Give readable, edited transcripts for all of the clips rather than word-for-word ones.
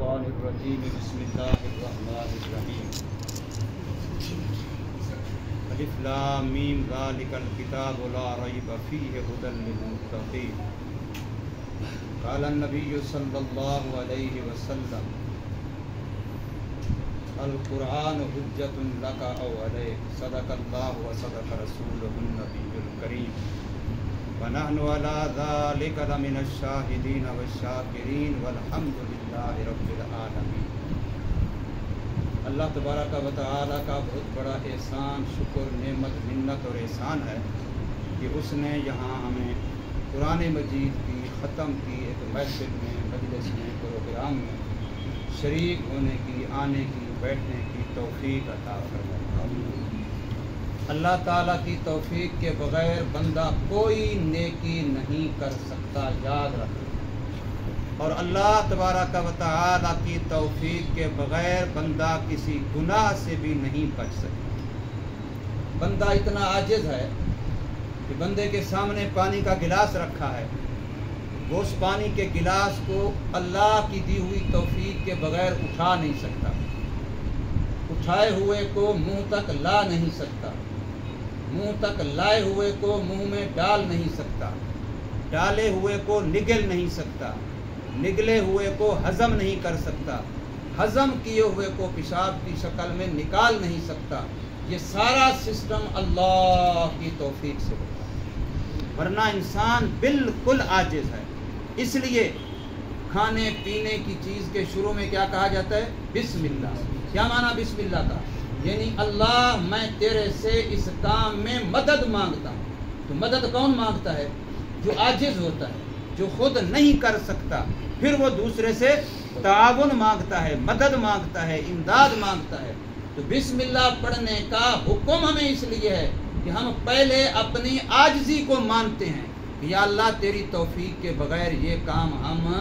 الرجيم بسم الله الرحمن الرحيم الف لام میم ذلك الكتاب لا ريب فيه هدى للمتقين قال النبي صلى الله عليه وسلم القرآن حجة لك أو عليك صدق الله وصدق رسوله النبي الكريم ونحن على ذلك لمن الشاهدين والشاكرين والحمد لله رب العالمين۔ اللہ تبارک و تعالیٰ کا بہت بڑا احسان، شکر، نعمت، منت اور احسان ہے کہ اس نے یہاں ہمیں قرآن مجید کی ختم کی ایک محفل میں، مجلس میں، پروگرام میں شریک ہونے کی، آنے کی، بیٹھنے کی توفیق عطا فرمائے۔ اللہ تعالیٰ کی توفیق کے بغیر بندہ کوئی نیکی نہیں کر سکتا، یاد رکھیں۔ اور اللہ تبارک و تعالیٰ کی توفیق کے بغیر بندہ کسی گناہ سے بھی نہیں بچ سکتا۔ بندہ اتنا عاجز ہے کہ بندے کے سامنے پانی کا گلاس رکھا ہے، وہ اس پانی کے گلاس کو اللہ کی دی ہوئی توفیق کے بغیر اٹھا نہیں سکتا، اٹھائے ہوئے کو منہ تک لا نہیں سکتا، منہ تک لائے ہوئے کو منہ میں ڈال نہیں سکتا، ڈالے ہوئے کو نگل نہیں سکتا، نگلے ہوئے کو ہضم نہیں کر سکتا، ہضم کیے ہوئے کو پیشاب کی شکل میں نکال نہیں سکتا۔ یہ سارا سسٹم اللہ کی توفیق سے ہوتا ہے، ورنہ انسان بالکل عاجز ہے۔ اس لیے کھانے پینے کی چیز کے شروع میں کیا کہا جاتا ہے؟ بسم اللہ۔ کیا معنی بسم اللہ کا؟ یعنی اللہ میں تیرے سے اس کام میں مدد مانگتا ہوں۔ تو مدد کون مانگتا ہے؟ جو عاجز ہوتا ہے، جو خود نہیں کر سکتا، پھر وہ دوسرے سے تعاون مانگتا ہے، مدد مانگتا ہے، امداد مانگتا ہے۔ تو بسم اللہ پڑھنے کا حکم ہمیں اس لیے ہے کہ ہم پہلے اپنی عاجزی کو مانتے ہیں کہ یا اللہ تیری توفیق کے بغیر یہ کام ہم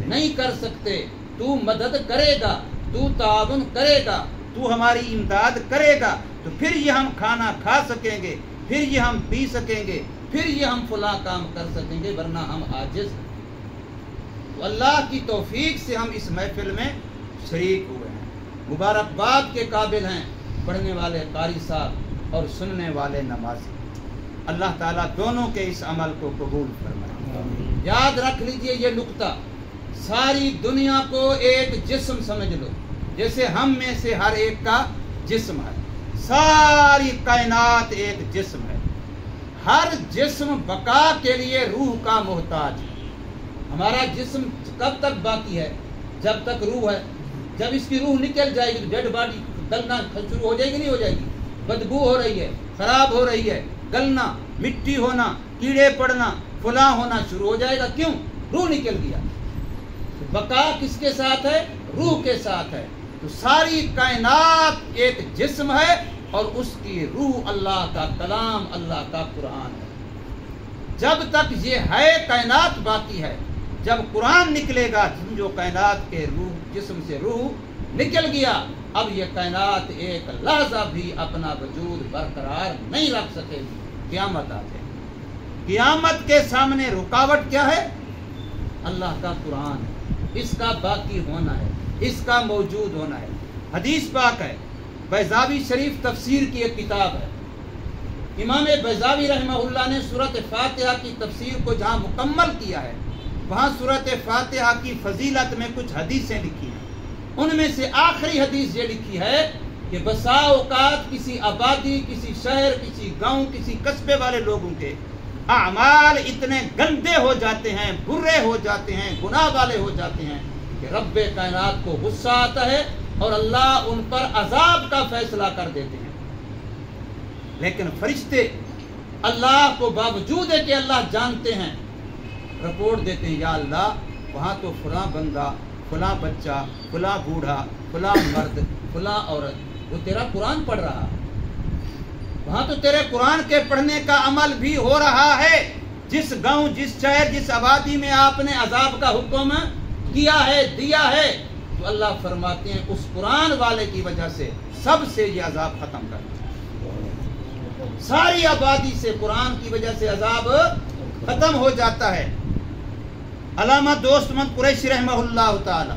نہیں کر سکتے، تو مدد کرے گا، تو تعاون کرے گا، تو ہماری امداد کرے گا، تو پھر یہ ہم کھانا کھا سکیں گے، پھر یہ ہم پی سکیں گے، پھر یہ ہم فلاں کام کر سکیں گے، ورنہ ہم عاجز ہیں۔ تو اللہ کی توفیق سے ہم اس محفل میں شریک ہوئے ہیں، مبارکباد کے قابل ہیں پڑھنے والے قاری صاحب اور سننے والے نمازی۔ اللہ تعالیٰ دونوں کے اس عمل کو قبول فرمائے۔ یاد رکھ لیجئے یہ نقطہ، ساری دنیا کو ایک جسم سمجھ لو، جیسے ہم میں سے ہر ایک کا جسم ہے، ساری کائنات ایک جسم ہے۔ ہر جسم بقا کے لیے روح کا محتاج ہے۔ ہمارا جسم کب تک باقی ہے؟ جب تک روح ہے۔ جب اس کی روح نکل جائے گی تو ڈیڈ باڈی گلنا شروع ہو جائے گی، نہیں ہو جائے گی؟ بدبو ہو رہی ہے، خراب ہو رہی ہے، گلنا، مٹی ہونا، کیڑے پڑنا، فلاں ہونا شروع ہو جائے گا۔ کیوں؟ روح نکل گیا۔ بقا کس کے ساتھ ہے؟ روح کے ساتھ ہے۔ تو ساری کائنات ایک جسم ہے اور اس کی روح اللہ کا کلام، اللہ کا قرآن ہے۔ جب تک یہ ہے کائنات باقی ہے، جب قرآن نکلے گا، جو کائنات کے روح جسم سے روح نکل گیا، اب یہ کائنات ایک لحظہ بھی اپنا وجود برقرار نہیں رکھ سکے گی، قیامت آ جائے۔ قیامت کے سامنے رکاوٹ کیا ہے؟ اللہ کا قرآن ہے، اس کا باقی ہونا ہے، اس کا موجود ہونا ہے۔ حدیث پاک ہے، بیضاوی شریف تفسیر کی ایک کتاب ہے، امام بیضاوی رحمہ اللہ نے سورۃ فاتحہ کی تفسیر کو جہاں مکمل کیا ہے، وہاں سورۃ فاتحہ کی فضیلت میں کچھ حدیثیں لکھی ہیں۔ ان میں سے آخری حدیث یہ لکھی ہے کہ بسا اوقات کسی آبادی، کسی شہر، کسی گاؤں، کسی قصبے والے لوگوں کے اعمال اتنے گندے ہو جاتے ہیں، برے ہو جاتے ہیں، گناہ والے ہو جاتے ہیں کہ رب کائنات کو غصہ آتا ہے اور اللہ ان پر عذاب کا فیصلہ کر دیتے ہیں۔ لیکن فرشتے اللہ کو باوجود ہے کہ اللہ جانتے ہیں، رپورٹ دیتے ہیں، یا اللہ وہاں تو فلاں بندہ، فلاں بچہ، فلاں بوڑھا، فلاں مرد، فلاں عورت وہ تیرا قرآن پڑھ رہا، وہاں تو تیرے قرآن کے پڑھنے کا عمل بھی ہو رہا ہے۔ جس گاؤں، جس شہر، جس آبادی میں آپ نے عذاب کا حکم کیا ہے، دیا ہے، تو اللہ فرماتے ہیں اس قرآن والے کی وجہ سے سب سے یہ عذاب ختم کرنا، ساری آبادی سے قرآن کی وجہ سے عذاب ختم ہو جاتا ہے۔ علامہ دوست محمد قریشی رحمہ اللہ تعالی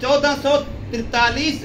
1443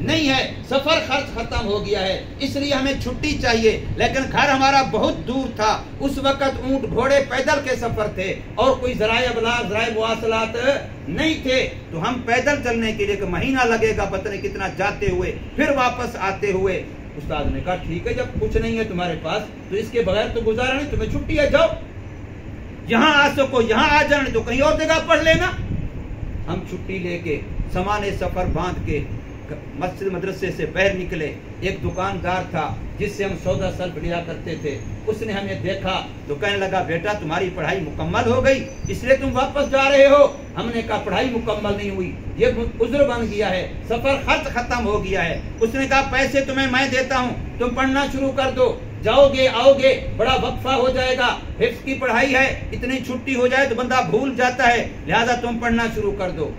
نہیں ہے، سفر خرچ ختم ہو گیا ہے، اس لیے ہمیں چھٹی چاہیے، لیکن گھر ہمارا بہت دور تھا، اس وقت اونٹ گھوڑے پیدل کے سفر تھے اور کوئی ذرائع ابلاغ ذرائع مواصلات نہیں تھے، تو ہم پیدل چلنے کے لیے کہ مہینہ لگے گا پتہ نہیں کتنا جاتے ہوئے پھر واپس آتے ہوئے۔ استاد نے کہا ٹھیک ہے، جب کچھ نہیں ہے تمہارے پاس تو اس کے بغیر تو گزارا نہیں، تمہیں چھٹی ہے، جاؤ یہاں آ سکو یہاں آ جانے تو کہیں اور جگہ پڑھ لینا۔ ہم چھٹی لے کے سامان سفر باندھ کے مسجد مدرسے سے باہر نکلے، ایک دکاندار تھا جس سے ہم سودا سلف لیا کرتے تھے، اس نے ہمیں دیکھا تو کہنے لگا بیٹا تمہاری پڑھائی مکمل ہو گئی اس لیے تم واپس جا رہے ہو؟ ہم نے کہا پڑھائی مکمل نہیں ہوئی، یہ عذر بن گیا ہے، سفر خرچ ختم ہو گیا ہے۔ اس نے کہا پیسے تمہیں میں دیتا ہوں، تم پڑھنا شروع کر دو، جاؤ گے آؤ گے بڑا وقفہ ہو جائے گا، حفظ کی پڑھائی ہے، اتنی چھٹی ہو جائے تو بندہ بھول جاتا ہے، لہذا تم پڑھنا شروع کر دو۔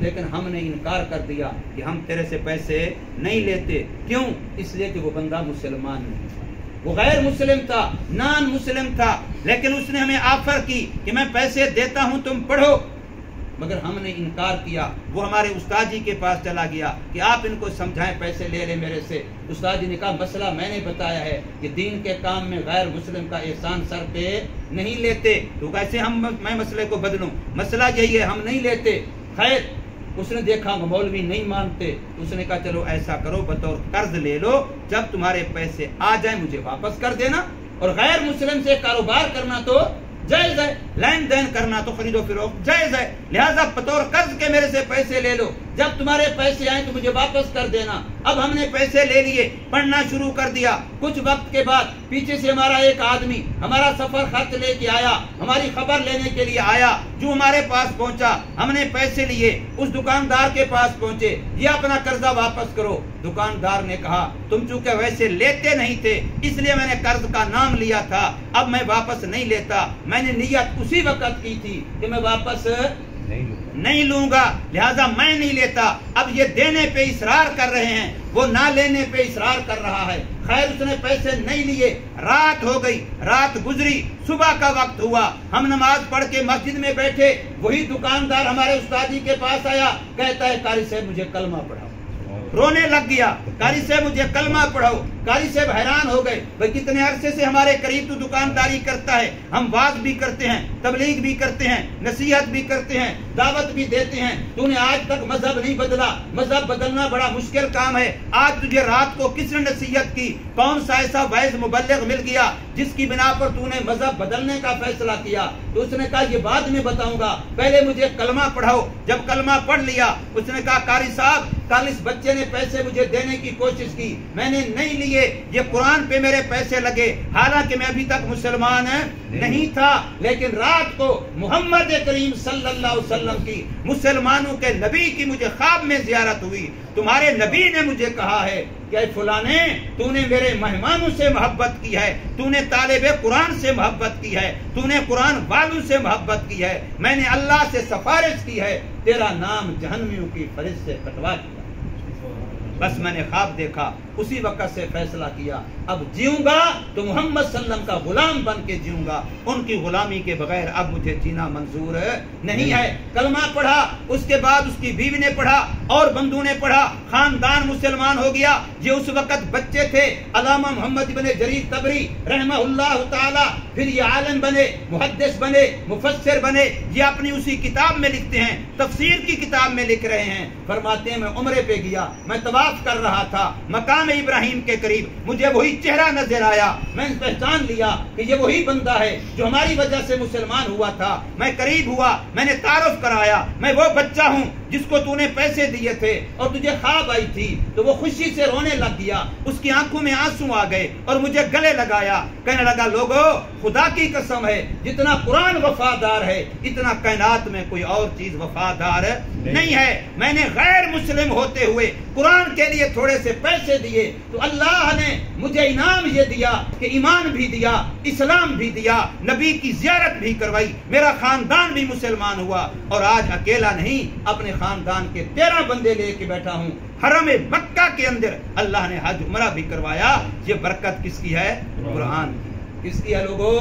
لیکن ہم نے انکار کر دیا کہ ہم تیرے سے پیسے نہیں لیتے، کیوں؟ اس لیے کہ وہ بندہ مسلمان نہیں تھا، وہ غیر مسلم تھا، نان مسلم تھا، لیکن اس نے ہمیں آفر کی کہ میں پیسے دیتا ہوں تم پڑھو، مگر ہم نے انکار کیا۔ وہ ہمارے استاد جی کے پاس چلا گیا کہ آپ ان کو سمجھائیں، پیسے لے لے میرے سے۔ استاد جی نے کہا مسئلہ میں نے بتایا ہے کہ دین کے کام میں غیر مسلم کا احسان سر پہ نہیں لیتے، تو کیسے میں مسئلے کو بدلوں؟ مسئلہ یہی ہے ہم نہیں لیتے۔ خیر اس نے دیکھا مولوی نہیں مانتے، اس نے کہا چلو ایسا کرو بطور قرض لے لو، جب تمہارے پیسے آ جائیں مجھے واپس کر دینا، اور غیر مسلم سے کاروبار کرنا تو جائز ہے، لین دین کرنا تو خرید و فروخت جائز ہے، لہذا بطور قرض کے میرے سے پیسے لے لو، جب تمہارے پیسے آئیں تو مجھے واپس کر دینا۔ اب ہم نے پیسے لے لیے، پڑھنا شروع کر دیا۔ کچھ وقت کے بعد پیچھے سے ہمارا ایک آدمی ہمارا سفر خرچ لے کے آیا، ہماری خبر لینے کے لیے آیا، جو ہمارے پاس پہنچا ہم نے پیسے لیے، اس دکاندار کے پاس پہنچے، یہ اپنا قرضہ واپس کرو۔ دکاندار نے کہا تم چونکہ ویسے لیتے نہیں تھے اس لیے میں نے قرض کا نام لیا تھا، اب میں واپس نہیں لیتا، میں نے نیت اسی وقت کی تھی کہ میں واپس نہیں لوں گا، لہذا میں نہیں لیتا۔ اب یہ دینے پہ اصرار کر رہے ہیں، وہ نہ لینے پہ اصرار کر رہا ہے۔ خیر اس نے پیسے نہیں لیے، رات ہو گئی، رات گزری، صبح کا وقت ہوا، ہم نماز پڑھ کے مسجد میں بیٹھے، وہی دکاندار ہمارے استاد جی کے پاس آیا، کہتا ہے قاری صاحب مجھے کلمہ پڑھاؤ۔ رونے لگ گیا، قاری صاحب مجھے کلمہ پڑھاؤ۔ قاری صاحب حیران ہو گئے، بھئی کتنے عرصے سے ہمارے قریب تو دکانداری کرتا ہے، ہم واعظ بھی کرتے ہیں، تبلیغ بھی کرتے ہیں، نصیحت بھی کرتے ہیں، دعوت بھی دیتے ہیں، تو نے آج تک مذہب نہیں بدلا، مذہب بدلنا بڑا مشکل کام ہے، آج تجھے رات کو کس نے نصیحت کی؟ کون سا ایسا واعظ مبلغ مل گیا جس کی بنا پر تو نے مذہب بدلنے کا فیصلہ کیا؟ تو اس نے کہا یہ بعد میں بتاؤں گا، پہلے مجھے کلمہ پڑھاؤ۔ جب کلمہ پڑھ لیا اس نے کہا قاری صاحب کل اس بچے نے پیسے مجھے دینے کی کوشش کی، میں نے نہیں لیے، یہ قرآن پہ میرے پیسے لگے، حالانکہ میں ابھی تک مسلمان نہیں تھا، لیکن رات کو محمد کریم صلی اللہ علیہ وسلم کی، مسلمانوں کے نبی کی مجھے خواب میں زیارت ہوئی، تمہارے نبی نے مجھے کہا ہے کہ اے فلانے تو نے میرے مہمانوں سے محبت کی ہے، تو نے طالب قرآن سے محبت کی ہے، تو نے قرآن والوں سے محبت کی ہے، میں نے اللہ سے سفارش کی ہے، تیرا نام جہنمیوں کی فہرست سے کٹوا دیا۔ بس میں نے خواب دیکھا، اسی وقت سے فیصلہ کیا اب جیوں گا تو محمد صلی اللہ علیہ وسلم کا غلام بن کے جیوں گا، ان کی غلامی کے بغیر اب مجھے جینا منظور نہیں ہے۔ کلمہ پڑھا، اس کے بعد اس کی بیوی نے پڑھا اور بندوں نے پڑھا، خاندان مسلمان ہو گیا۔ یہ اس وقت بچے تھے، علامہ محمد بن جریر طبری رحمہ اللہ تعالی، پھر یہ عالم بنے، محدث بنے، مفسر بنے، یہ اپنی اسی کتاب میں لکھتے ہیں، تفسیر کی کتاب میں لکھ رہے ہیں، فرماتے ہیں میں عمرے پہ گیا، میں طواف کر رہا تھا مقام ابراہیم کے قریب، مجھے وہی چہرہ نظر آیا، میں پہچان لیا کہ یہ وہی بندہ ہے جو ہماری وجہ سے مسلمان ہوا تھا۔ میں قریب ہوا، میں نے تعارف کرایا، میں وہ بچہ ہوں جس کو تو نے پیسے دیے تھے اور تجھے خواب آئی تھی، تو وہ خوشی سے رونے لگ گیا، اس کی آنکھوں میں آنسو آ گئے اور مجھے گلے لگایا، کہنے لگا لوگو خدا کی قسم ہے جتنا قرآن وفادار ہے اتنا کائنات میں کوئی اور چیز وفادار نہیں ہے۔ میں نے غیر مسلم ہوتے ہوئے قرآن کے لیے تھوڑے سے پیسے دیے تو اللہ نے مجھے انعام یہ دیا کہ ایمان بھی دیا، اسلام بھی دیا، نبی کی زیارت بھی کروائی، میرا خاندان بھی مسلمان ہوا، اور آج اکیلا نہیں اپنے خاندان کے 13 بندے لے کے بیٹھا ہوں۔ حرم مکہ کے اندر اللہ نے حج عمرہ بھی کروایا۔ یہ برکت کس کی ہے؟ قرآن کی۔ کس کی ہے لوگو؟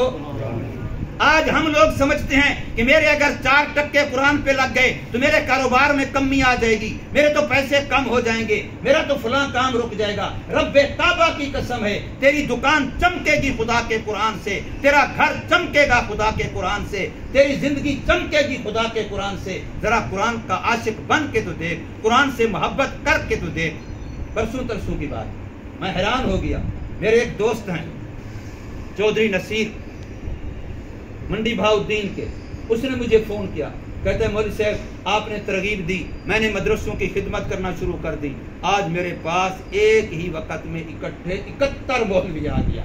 آج ہم لوگ سمجھتے ہیں کہ میرے اگر 4% قرآن پہ لگ گئے تو میرے کاروبار میں کمی آ جائے گی، میرے تو پیسے کم ہو جائیں گے، میرا تو فلاں کام رک جائے گا۔ رب کعبہ کی قسم ہے، تیری دکان چمکے گی خدا کے قرآن سے، تیرا گھر چمکے گا خدا کے قرآن سے، تیری زندگی چمکے گی خدا کے قرآن سے۔ ذرا قرآن کا عاشق بن کے تو دیکھ، قرآن سے محبت کر کے تو دیکھ۔ پرسوں ترسوں کی بات، میں حیران ہو گیا، میرے ایک دوست ہیں چودھری نصیر منڈی بہاؤدین کے، اس نے مجھے فون کیا، کہتے ہیں مولوی صاحب آپ نے ترغیب دی، میں نے مدرسوں کی خدمت کرنا شروع کر دی، آج میرے پاس ایک ہی وقت میں اکٹھے 71 مولوی آ گیا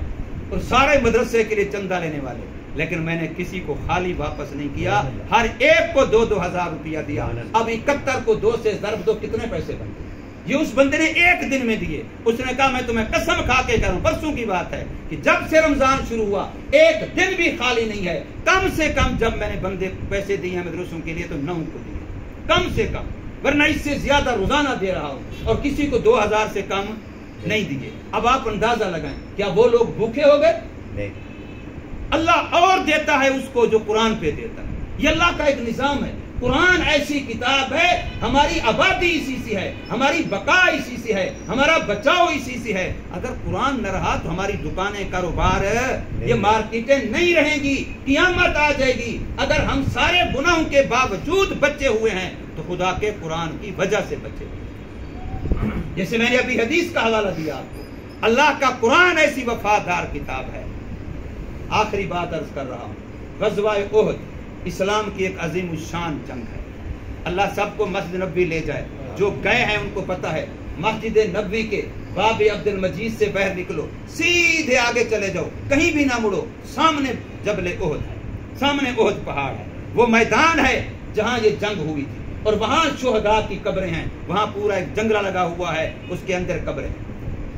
اور سارے مدرسے کے لیے چندہ لینے والے، لیکن میں نے کسی کو خالی واپس نہیں کیا، ہر ایک کو 2-2 ہزار روپیہ دیا۔ اب 71 کو 2 سے ضرب دو، کتنے پیسے بنتے؟ یہ اس بندے نے ایک دن میں دیے۔ اس نے کہا میں تمہیں قسم کھا کے کہہ رہا ہوں، پرسوں کی بات ہے کہ جب سے رمضان شروع ہوا ایک دن بھی خالی نہیں ہے، کم سے کم جب میں نے بندے پیسے دیے ہیں مدرسوں کے لیے تو 9 کو دیے، کم سے کم، ورنہ اس سے زیادہ روزانہ دے رہا ہوں اور کسی کو 2000 سے کم نہیں دیے۔ اب آپ اندازہ لگائیں کیا وہ لوگ بھوکے ہو گئے؟ نہیں، اللہ اور دیتا ہے اس کو جو قرآن پہ دیتا ہے۔ یہ اللہ کا ایک نظام ہے۔ قرآن ایسی کتاب ہے، ہماری آبادی اسی سے ہے، ہماری بقا اسی سے ہے، ہمارا بچاؤ اسی سے ہے۔ اگر قرآن نہ رہا تو ہماری دکانیں، کاروبار، یہ مارکیٹیں نہیں رہیں گی، قیامت آ جائے گی۔ اگر ہم سارے گناہوں کے باوجود بچے ہوئے ہیں تو خدا کے قرآن کی وجہ سے بچے ہوئے۔ جیسے میں نے ابھی حدیث کا حوالہ دیا آپ کو، اللہ کا قرآن ایسی وفادار کتاب ہے۔ آخری بات عرض کر رہا ہوں، غزوہ احد اسلام کی ایک عظیم الشان جنگ ہے۔ اللہ سب کو مسجد نبوی لے جائے، جو گئے ہیں ان کو پتہ ہے، مسجد نبوی کے باب عبد المجید سے باہر نکلو، سیدھے آگے چلے جاؤ، کہیں بھی نہ مڑو، سامنے جبل احد ہے، سامنے احد پہاڑ ہے، وہ میدان ہے جہاں یہ جنگ ہوئی تھی، اور وہاں شہداء کی قبریں ہیں، وہاں پورا ایک جنگلہ لگا ہوا ہے، اس کے اندر قبریں ہیں۔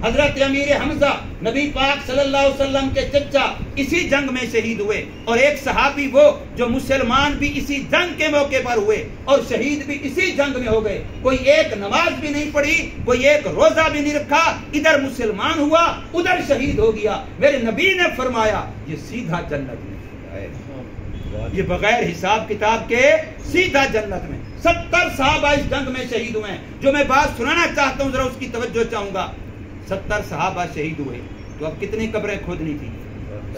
حضرت امیر حمزہ نبی پاک صلی اللہ علیہ وسلم کے چچا اسی جنگ میں شہید ہوئے، اور ایک صحابی وہ جو مسلمان بھی اسی جنگ کے موقع پر ہوئے اور شہید بھی اسی جنگ میں ہو گئے۔ کوئی ایک نماز بھی نہیں پڑھی، کوئی ایک روزہ بھی نہیں رکھا، ادھر مسلمان ہوا ادھر شہید ہو گیا۔ میرے نبی نے فرمایا یہ سیدھا جنت میں، یہ بغیر حساب کتاب کے سیدھا جنت میں۔ 70 صحابہ اس جنگ میں شہید ہوئے ہیں۔ جو میں بات سنانا چاہتا ہوں ذرا اس کی توجہ چاہوں گا، 70 صحابہ شہید ہوئے تو اب کتنی قبریں کھودنی تھی؟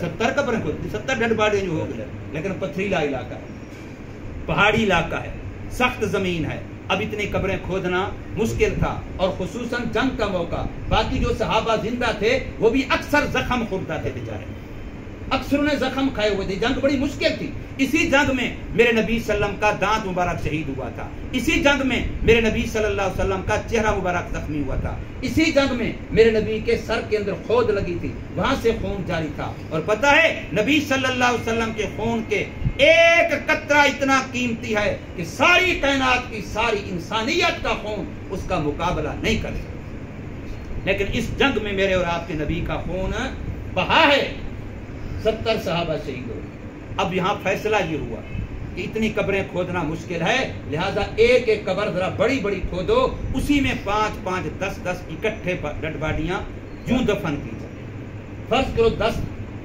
70 قبریں کھودنی، 70 ڈیڈ باڈیاں جو ہو گئی، لیکن پتھریلا علاقہ ہے، پہاڑی علاقہ ہے، سخت زمین ہے، اب اتنی قبریں کھودنا مشکل تھا، اور خصوصاً جنگ کا موقع۔ باقی جو صحابہ زندہ تھے وہ بھی اکثر زخم خوردہ تھے بیچارے، اکثر نے زخم کھائے ہوئے تھے، جنگ بڑی مشکل تھی۔ اسی جنگ میں میرے نبی صلی اللہ علیہ وسلم کا دانت مبارک شہید ہوا تھا، اسی جنگ میں میرے نبی صلی اللہ علیہ وسلم کا چہرہ مبارک زخمی ہوا تھا، اسی جنگ میں میرے نبی کے سر کے اندر خود لگی تھی، وہاں سے خون جاری تھا۔ اور پتہ ہے نبی صلی اللہ علیہ وسلم کے خون کے ایک قطرہ اتنا قیمتی ہے کہ ساری کائنات کی ساری انسانیت کا خون اس کا مقابلہ نہیں کر سکتا، لیکن اس جنگ میں میرے اور آپ کے نبی کا خون بہا ہے، 70 صحابہ شہید ہوئے۔ اب یہاں فیصلہ یہ ہوا کہ اتنی قبریں کھودنا مشکل ہے، لہذا ایک ایک قبر ذرا بڑی بڑی کھودو، اسی میں 5-5 10-10 اکٹھے ڈیڈ باڈیاں یوں دفن کی جائے۔ فرض کرو 10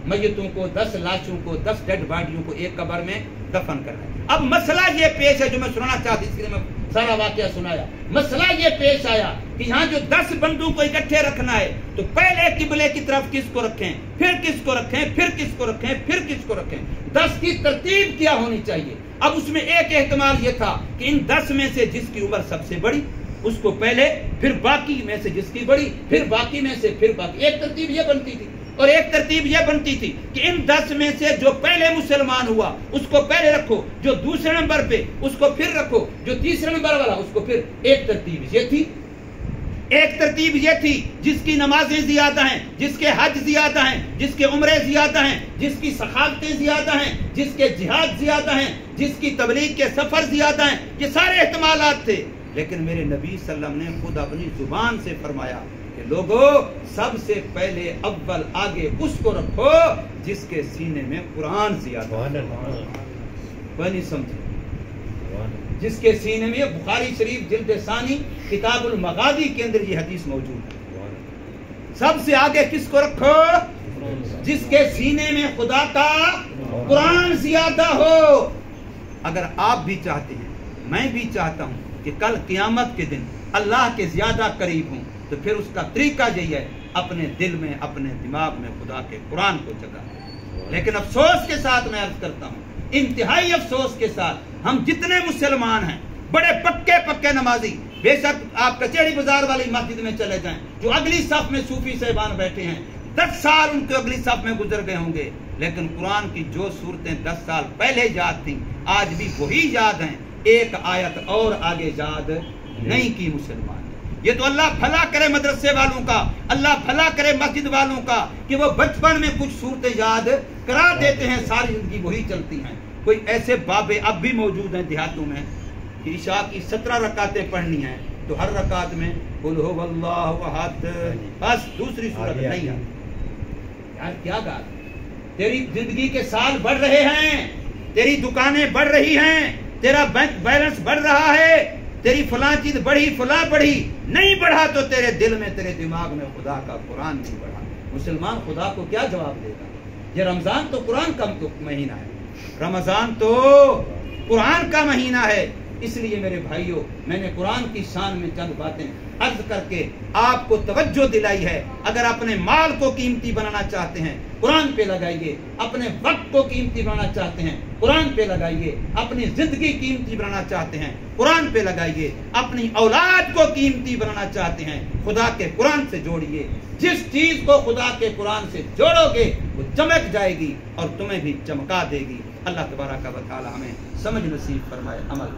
میتوں کو، 10 لاشوں کو، 10 ڈیڈ باڈیوں کو ایک قبر میں دفن کرنا ہے۔ اب مسئلہ یہ پیش ہے جو میں سنانا چاہتی، اس لیے میں سارا واقعہ سنایا۔ مسئلہ یہ پیش آیا کہ یہاں جو 10 بندوں کو اکٹھے رکھنا ہے تو پہلے قبلے کی طرف کس کو رکھیں، پھر کس کو رکھیں، پھر کس کو رکھیں، پھر کس کو رکھیں، 10 کی ترتیب کیا ہونی چاہیے؟ اب اس میں ایک احتمال یہ تھا کہ ان 10 میں سے جس کی عمر سب سے بڑی اس کو پہلے، پھر باقی میں سے جس کی بڑی، پھر باقی میں سے پھر باقی، ایک ترتیب یہ بنتی تھی۔ اور ایک ترتیب یہ بنتی تھی کہ ان 10 میں سے جو پہلے مسلمان ہوا اس کو پہلے رکھو، جو دوسرے نمبر پہ اس کو پھر رکھو، جو تیسرے نمبر والا اس کو پھر۔ ایک ترتیب یہ تھی، ایک ترتیب یہ تھی جس کی نمازیں زیادہ ہیں، جس کے حج زیادہ ہیں، جس کے عمرے زیادہ ہیں، جس کی سخاوتیں زیادہ ہیں، جس کے جہاد زیادہ ہیں، جس کی تبلیغ کے سفر زیادہ ہیں، یہ سارے احتمالات تھے۔ لیکن میرے نبی صلی اللہ علیہ وسلم نے خود اپنی زبان سے فرمایا کہ لوگوں سب سے پہلے اول آگے اس کو رکھو جس کے سینے میں قرآن زیادہ ہے۔ وہ نہیں سمجھے، جس کے سینے میں، بخاری شریف جلد ثانی کتاب المغازی کے اندر یہ حدیث موجود ہے۔ سب سے آگے کس کو رکھو؟ جس کے سینے میں خدا کا قرآن زیادہ ہو۔ اگر آپ بھی چاہتے ہیں، میں بھی چاہتا ہوں کہ کل قیامت کے دن اللہ کے زیادہ قریب ہوں، تو پھر اس کا طریقہ یہی ہے، اپنے دل میں اپنے دماغ میں خدا کے قرآن کو جگہ دیں۔ لیکن افسوس کے ساتھ میں عرض کرتا ہوں، انتہائی افسوس کے ساتھ، ہم جتنے مسلمان ہیں بڑے پکے نمازی، بے شک آپ کچہری بازار والی مسجد میں چلے جائیں، جو اگلی صف میں صوفی صاحبان بیٹھے ہیں، 10 سال ان کے اگلی صف میں گزر گئے ہوں گے، لیکن قرآن کی جو صورتیں 10 سال پہلے یاد تھیں آج بھی وہی یاد ہیں، ایک آیت اور آگے یاد نہیں کی مسلمان۔ یہ تو اللہ بھلا کرے مدرسے والوں کا، اللہ بھلا کرے مسجد والوں کا کہ وہ بچپن میں کچھ صورتیں یاد کرا دیتے ہیں، ساری زندگی وہی چلتی ہیں۔ کوئی ایسے بابے اب بھی موجود ہیں دیہاتوں میں کہ عشاء کی 17 رکعتیں پڑھنی ہیں تو ہر رکعت میں قل هو اللہ احد، بس دوسری صورت نہیں ہے۔ یار کیا بات، تیری زندگی کے سال بڑھ رہے ہیں، تیری دکانیں بڑھ رہی ہیں، تیرا بینک بیلنس بڑھ رہا ہے، تیری فلاں چیز بڑھی فلاں بڑھی، نہیں بڑھا تو تیرے دل میں تیرے دماغ میں خدا کا قرآن نہیں بڑھا۔ مسلمان خدا کو کیا جواب دے گا؟ یہ رمضان تو قرآن کا مہینہ ہے، رمضان تو قرآن کا مہینہ ہے۔ اس لیے میرے بھائیوں، میں نے قرآن کی شان میں چند باتیں عرض کر کے آپ کو توجہ دلائی ہے۔ اگر اپنے مال کو قیمتی بنانا چاہتے ہیں قرآن پہ لگائیے، اپنے وقت کو قیمتی بنانا چاہتے ہیں قرآن پہ لگائیے، اپنی زندگی قیمتی بنانا چاہتے ہیں قرآن پہ لگائیے، اپنی اولاد کو قیمتی بنانا چاہتے ہیں خدا کے قرآن سے جوڑیے۔ جس چیز کو خدا کے قرآن سے جوڑو گے وہ چمک جائے گی اور تمہیں بھی چمکا دے گی۔ اللہ تبارک و تعالی ہمیں سمجھ نصیب فرمائے، عمل